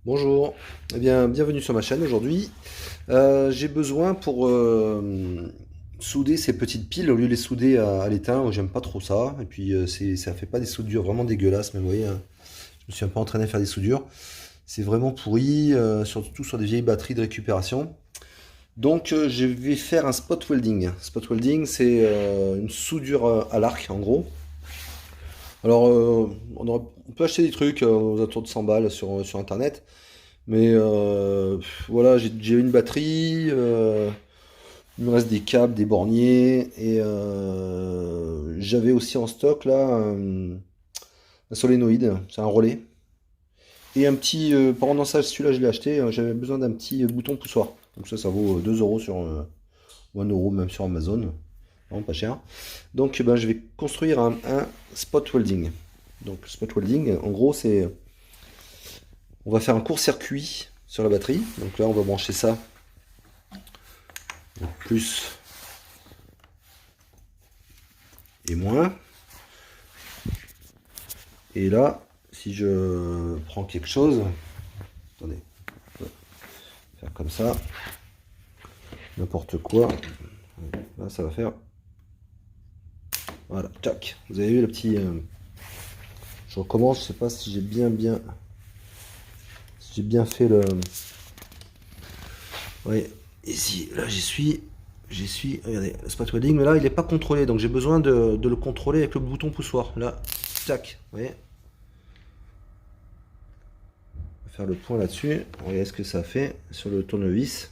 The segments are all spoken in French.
Bonjour, eh bien bienvenue sur ma chaîne aujourd'hui. J'ai besoin pour souder ces petites piles, au lieu de les souder à l'étain, j'aime pas trop ça. Et puis ça fait pas des soudures vraiment dégueulasses, mais vous voyez, hein, je me suis un peu entraîné à faire des soudures. C'est vraiment pourri, surtout sur des vieilles batteries de récupération. Donc je vais faire un spot welding. Spot welding, c'est une soudure à l'arc en gros. Alors on peut acheter des trucs aux alentours de 100 balles sur internet. Mais voilà, j'ai une batterie, il me reste des câbles, des borniers, et j'avais aussi en stock là un solénoïde, c'est un relais. Et un petit, pendant ça, celui-là je l'ai acheté, j'avais besoin d'un petit bouton poussoir. Donc ça vaut 2 euros ou 1 euro même sur Amazon, vraiment pas cher. Donc ben, je vais construire un spot welding. Donc spot welding, en gros c'est, on va faire un court-circuit sur la batterie. Donc là on va brancher ça. Donc plus et moins. Et là, si je prends quelque chose, attendez, on va faire comme ça, n'importe quoi, là ça va faire, voilà, tac. Vous avez vu le petit, je recommence, je sais pas si j'ai si j'ai bien fait le, oui, ici, là j'y suis, regardez, le spot welding, mais là il n'est pas contrôlé, donc j'ai besoin de le contrôler avec le bouton poussoir, là, tac, vous voyez. Faire le point là-dessus. Regardez ce que ça fait sur le tournevis.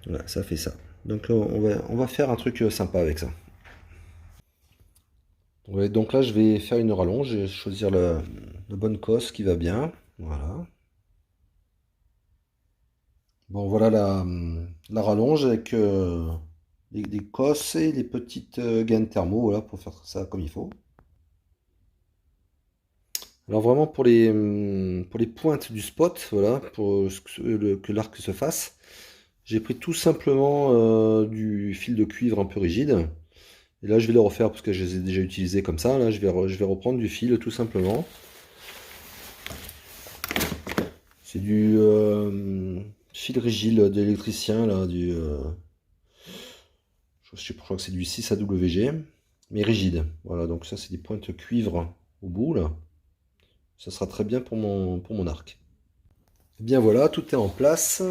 Voilà, ça fait ça. Donc on va faire un truc sympa avec ça. Ouais, donc là je vais faire une rallonge. Je vais choisir la bonne cosse qui va bien. Voilà. Bon voilà la rallonge avec les cosses et les petites gaines thermo, voilà, pour faire ça comme il faut. Alors vraiment pour les pointes du spot, voilà, pour que l'arc se fasse. J'ai pris tout simplement du fil de cuivre un peu rigide. Et là, je vais le refaire parce que je les ai déjà utilisés comme ça. Là, je vais reprendre du fil tout simplement. C'est du fil rigide d'électricien, là, je crois que c'est du 6AWG, mais rigide. Voilà, donc ça, c'est des pointes cuivre au bout, là. Ça sera très bien pour mon arc. Et bien voilà, tout est en place.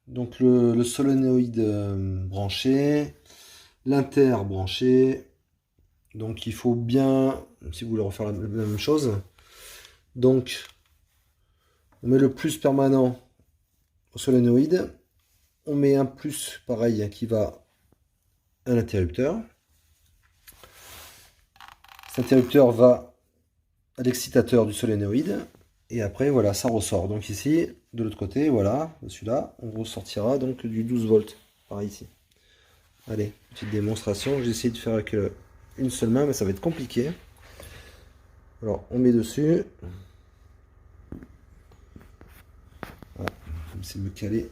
Donc le solénoïde branché, l'inter branché. Donc il faut bien, si vous voulez refaire la même chose, donc on met le plus permanent au solénoïde, on met un plus pareil qui va à l'interrupteur. Cet interrupteur va à l'excitateur du solénoïde, et après voilà, ça ressort. Donc ici, de l'autre côté, voilà, celui-là, on ressortira donc du 12 volts, pareil ici. Allez, petite démonstration, j'ai essayé de faire avec une seule main, mais ça va être compliqué. Alors on met dessus. Voilà, c'est de me caler.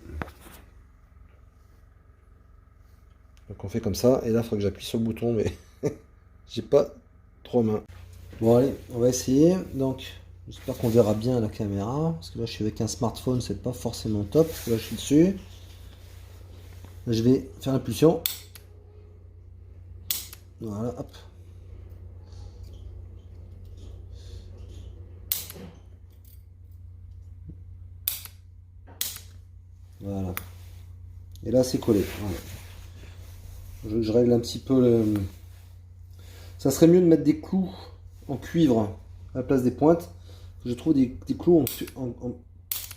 Donc on fait comme ça, et là il faut que j'appuie sur le bouton, mais j'ai pas trop main. Bon allez, on va essayer. Donc j'espère qu'on verra bien à la caméra, parce que là je suis avec un smartphone, c'est pas forcément top. Là je suis dessus. Là, je vais faire l'impulsion. Voilà, hop. Voilà. Et là c'est collé. Voilà. Je règle un petit peu le... Ça serait mieux de mettre des clous en cuivre à la place des pointes. Je trouve des clous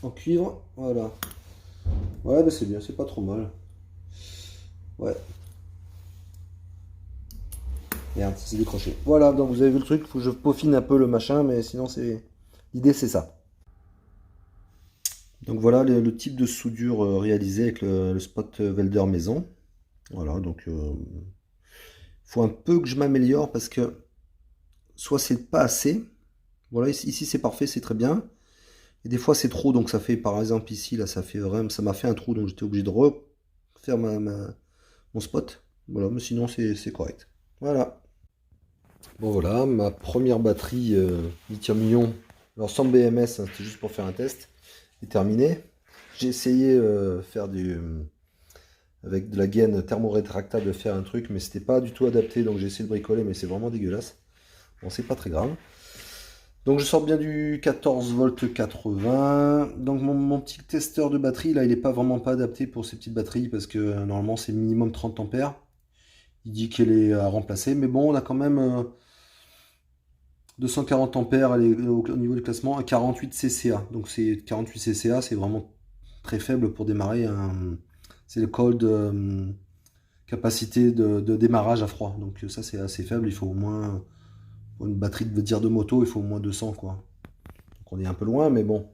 en cuivre. Voilà. Ouais, bah c'est bien, c'est pas trop mal. Ouais. Merde, ça s'est décroché. Voilà, donc vous avez vu le truc, faut que je peaufine un peu le machin, mais sinon c'est... L'idée c'est ça. Donc voilà le type de soudure réalisé avec le spot welder maison. Voilà, donc faut un peu que je m'améliore parce que soit c'est pas assez. Voilà, ici c'est parfait, c'est très bien. Et des fois c'est trop, donc ça fait par exemple ici, là ça fait vraiment, ça m'a fait un trou, donc j'étais obligé de refaire mon spot. Voilà, mais sinon c'est correct. Voilà. Bon voilà, ma première batterie lithium-ion, alors sans BMS, hein, c'était juste pour faire un test, est terminée. J'ai essayé faire avec de la gaine thermorétractable de faire un truc, mais c'était pas du tout adapté, donc j'ai essayé de bricoler, mais c'est vraiment dégueulasse. Bon, c'est pas très grave. Donc je sors bien du 14 volts 80. Donc mon petit testeur de batterie, là, il est pas vraiment pas adapté pour ces petites batteries, parce que normalement c'est minimum 30 ampères. Il dit qu'elle est à remplacer, mais bon, on a quand même 240 ampères au niveau du classement, à 48 CCA. Donc c'est 48 CCA, c'est vraiment très faible pour démarrer c'est le cold capacité de démarrage à froid. Donc ça c'est assez faible, il faut au moins, pour une batterie de dire de moto, il faut au moins 200 quoi. Donc on est un peu loin, mais bon,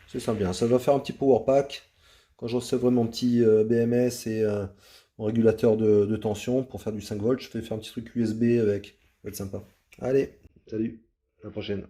c'est ça bien. Ça va faire un petit power pack quand je recevrai mon petit BMS et mon régulateur de tension pour faire du 5 volts. Je vais faire un petit truc USB avec, ça va être sympa. Allez, salut, à la prochaine.